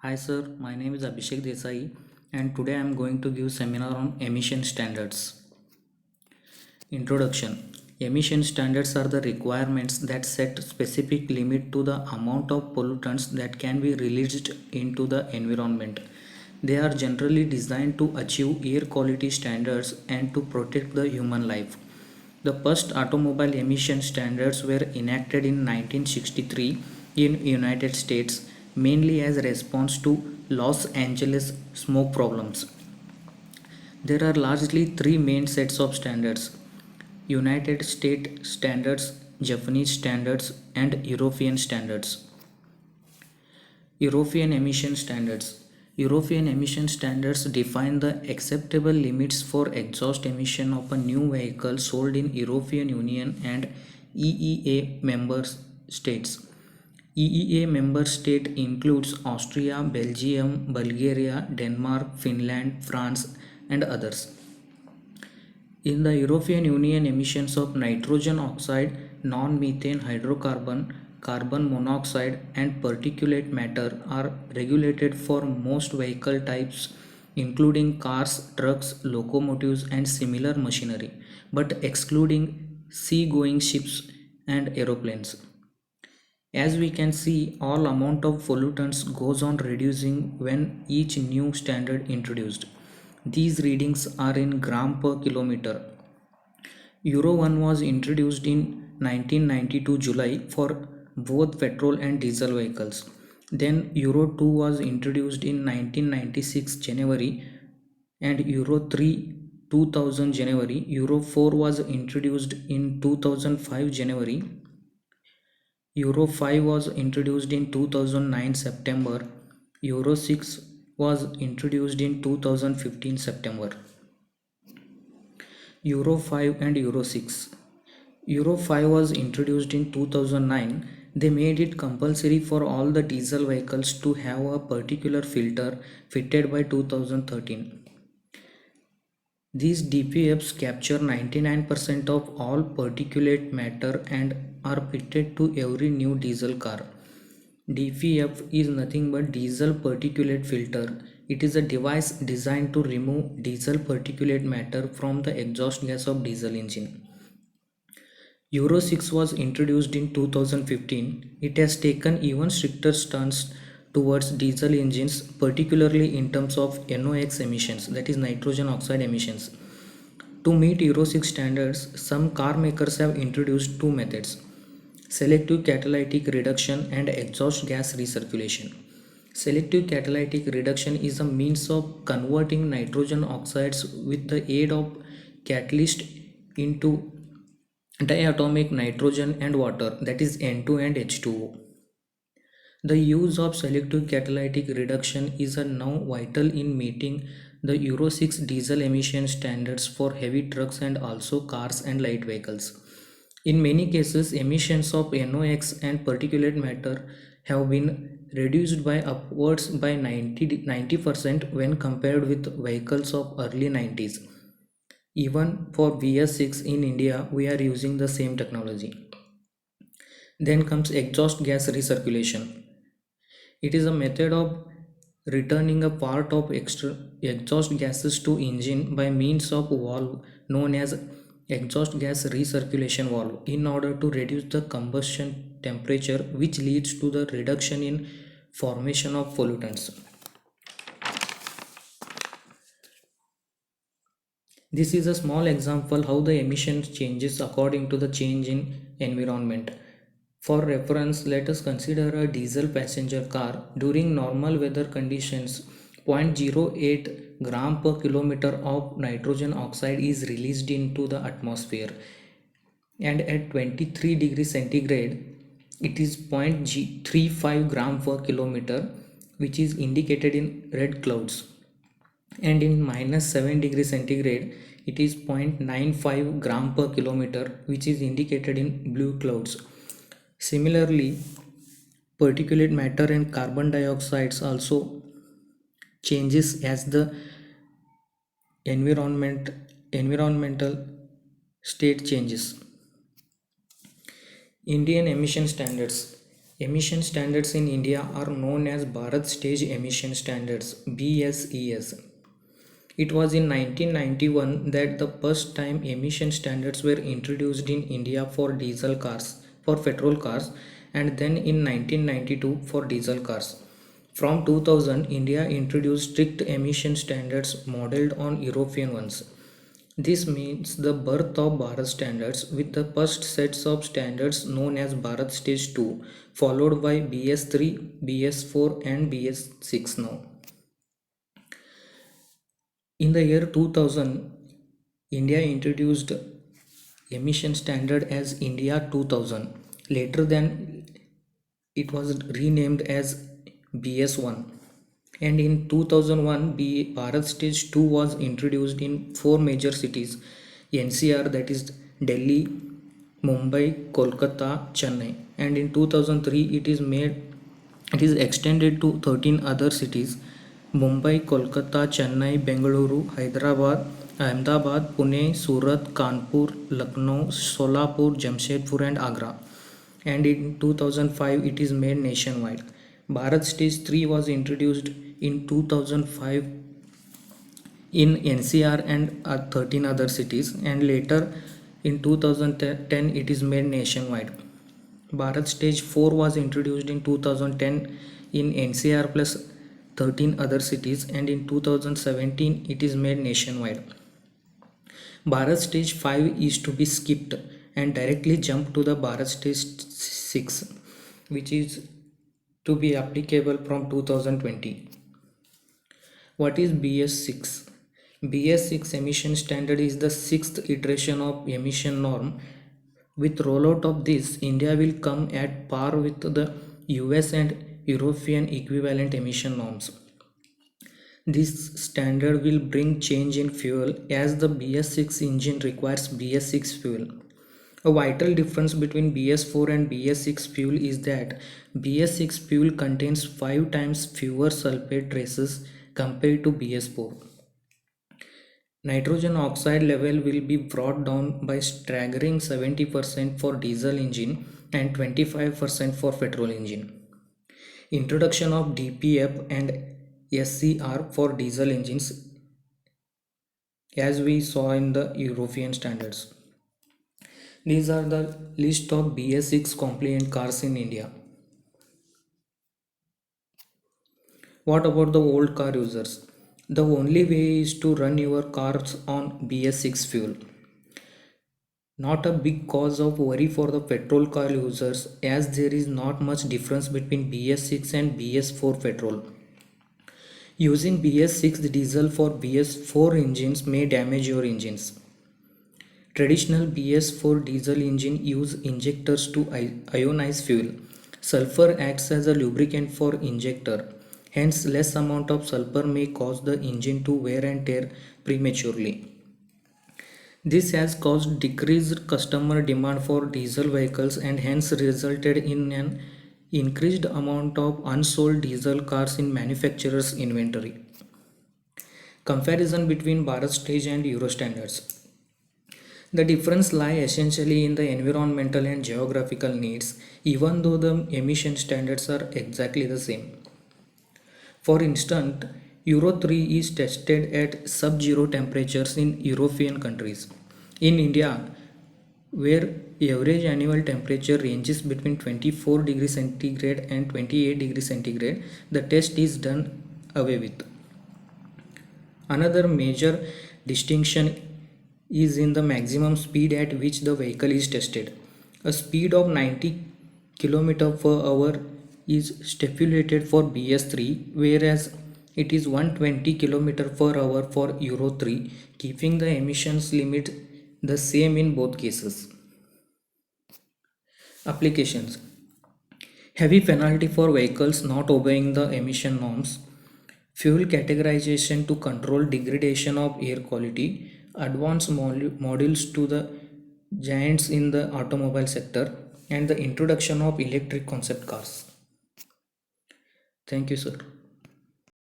Hi sir, my name is Abhishek Desai and today I am going to give seminar on emission standards. Introduction. Emission standards are the requirements that set specific limit to the amount of pollutants that can be released into the environment. They are generally designed to achieve air quality standards and to protect the human life. The first automobile emission standards were enacted in 1963 in United States mainly as a response to Los Angeles smoke problems. There are largely three main sets of standards: United States standards, Japanese standards, and European standards. European emission standards. European emission standards define the acceptable limits for exhaust emission of a new vehicle sold in European Union and EEA member states. EEA member state includes Austria, Belgium, Bulgaria, Denmark, Finland, France, and others. In the European Union, emissions of nitrogen oxide, non-methane hydrocarbon, carbon monoxide and particulate matter are regulated for most vehicle types including cars, trucks, locomotives and similar machinery, but excluding sea-going ships and aeroplanes. As we can see, all amount of pollutants goes on reducing when each new standard introduced. These readings are in gram per kilometer. Euro 1 was introduced in 1992 July for both petrol and diesel vehicles. Then Euro 2 was introduced in 1996 January and Euro 3 2000 January. Euro 4 was introduced in 2005 January. Euro 5 was introduced in 2009 September. Euro 6 was introduced in 2015 September. Euro 5 and Euro 6. Euro 5 was introduced in 2009. They made it compulsory for all the diesel vehicles to have a particular filter fitted by 2013. These DPFs capture 99% of all particulate matter and are fitted to every new diesel car. DPF is nothing but diesel particulate filter. It is a device designed to remove diesel particulate matter from the exhaust gas of diesel engine. Euro 6 was introduced in 2015. It has taken even stricter stance towards diesel engines, particularly in terms of NOx emissions, that is nitrogen oxide emissions. To meet Euro 6 standards, some car makers have introduced two methods: selective catalytic reduction and exhaust gas recirculation. Selective catalytic reduction is a means of converting nitrogen oxides with the aid of catalyst into diatomic nitrogen and water, that is N2 and H2O. The use of selective catalytic reduction is now vital in meeting the Euro 6 diesel emission standards for heavy trucks and also cars and light vehicles. In many cases, emissions of NOx and particulate matter have been reduced by upwards by 90% when compared with vehicles of early 90s. Even for BS6 in India, we are using the same technology. Then comes exhaust gas recirculation. It is a method of returning a part of extra exhaust gases to engine by means of valve known as exhaust gas recirculation valve in order to reduce the combustion temperature, which leads to the reduction in formation of pollutants. This is a small example how the emission changes according to the change in environment. For reference, let us consider a diesel passenger car. During normal weather conditions, 0.08 gram per kilometer of nitrogen oxide is released into the atmosphere, and at 23 degrees centigrade it is 0.35 gram per kilometer, which is indicated in red clouds, and in minus 7 degrees centigrade it is 0.95 gram per kilometer, which is indicated in blue clouds. Similarly, particulate matter and carbon dioxides also changes as the environmental state changes. Indian emission standards. Emission standards in India are known as Bharat Stage Emission Standards (BSES). It was in 1991 that the first time emission standards were introduced in India for diesel cars, for petrol cars, and then in 1992 for diesel cars. From 2000, India introduced strict emission standards modeled on European ones. This means the birth of Bharat standards, with the first sets of standards known as Bharat Stage 2, followed by BS3, BS4 and BS6 now. In the year 2000, India introduced emission standard as India 2000. Later than it was renamed as BS1. And in 2001, Bharat Stage 2 was introduced in four major cities: NCR, that is Delhi, Mumbai, Kolkata, Chennai. And in 2003, it is extended to 13 other cities: Mumbai, Kolkata, Chennai, Bengaluru, Hyderabad, Ahmedabad, Pune, Surat, Kanpur, Lucknow, Solapur, Jamshedpur and Agra. And in 2005 it is made nationwide. Bharat Stage 3 was introduced in 2005 in NCR and 13 other cities, and later in 2010 it is made nationwide. Bharat Stage 4 was introduced in 2010 in NCR plus 13 other cities, and in 2017 it is made nationwide. Bharat Stage 5 is to be skipped and directly jump to the Bharat Stage 6, which is to be applicable from 2020. What is BS6? BS6 emission standard is the sixth iteration of emission norm. With rollout of this, India will come at par with the US and European equivalent emission norms. This standard will bring change in fuel, as the BS6 engine requires BS6 fuel. A vital difference between BS4 and BS6 fuel is that BS6 fuel contains 5 times fewer sulfate traces compared to BS4. Nitrogen oxide level will be brought down by staggering 70% for diesel engine and 25% for petrol engine. Introduction of DPF and SCR for diesel engines, as we saw in the European standards. These are the list of BS6 compliant cars in India. What about the old car users? The only way is to run your cars on BS6 fuel. Not a big cause of worry for the petrol car users, as there is not much difference between BS6 and BS4 petrol. Using BS6 diesel for BS4 engines may damage your engines. Traditional BS4 diesel engine use injectors to ionize fuel. Sulfur acts as a lubricant for injector. Hence, less amount of sulfur may cause the engine to wear and tear prematurely. This has caused decreased customer demand for diesel vehicles and hence resulted in an increased amount of unsold diesel cars in manufacturers' inventory. Comparison between Bharat Stage and Euro standards. The difference lies essentially in the environmental and geographical needs, even though the emission standards are exactly the same. For instance, Euro 3 is tested at sub-zero temperatures in European countries. In India, where average annual temperature ranges between 24 degrees centigrade and 28 degrees centigrade, the test is done away with. Another major distinction is in the maximum speed at which the vehicle is tested. A speed of 90 km per hour is stipulated for BS3, whereas it is 120 km per hour for Euro 3, keeping the emissions limit the same in both cases. Applications: heavy penalty for vehicles not obeying the emission norms, fuel categorization to control degradation of air quality, advanced modules to the giants in the automobile sector, and the introduction of electric concept cars. Thank you, sir.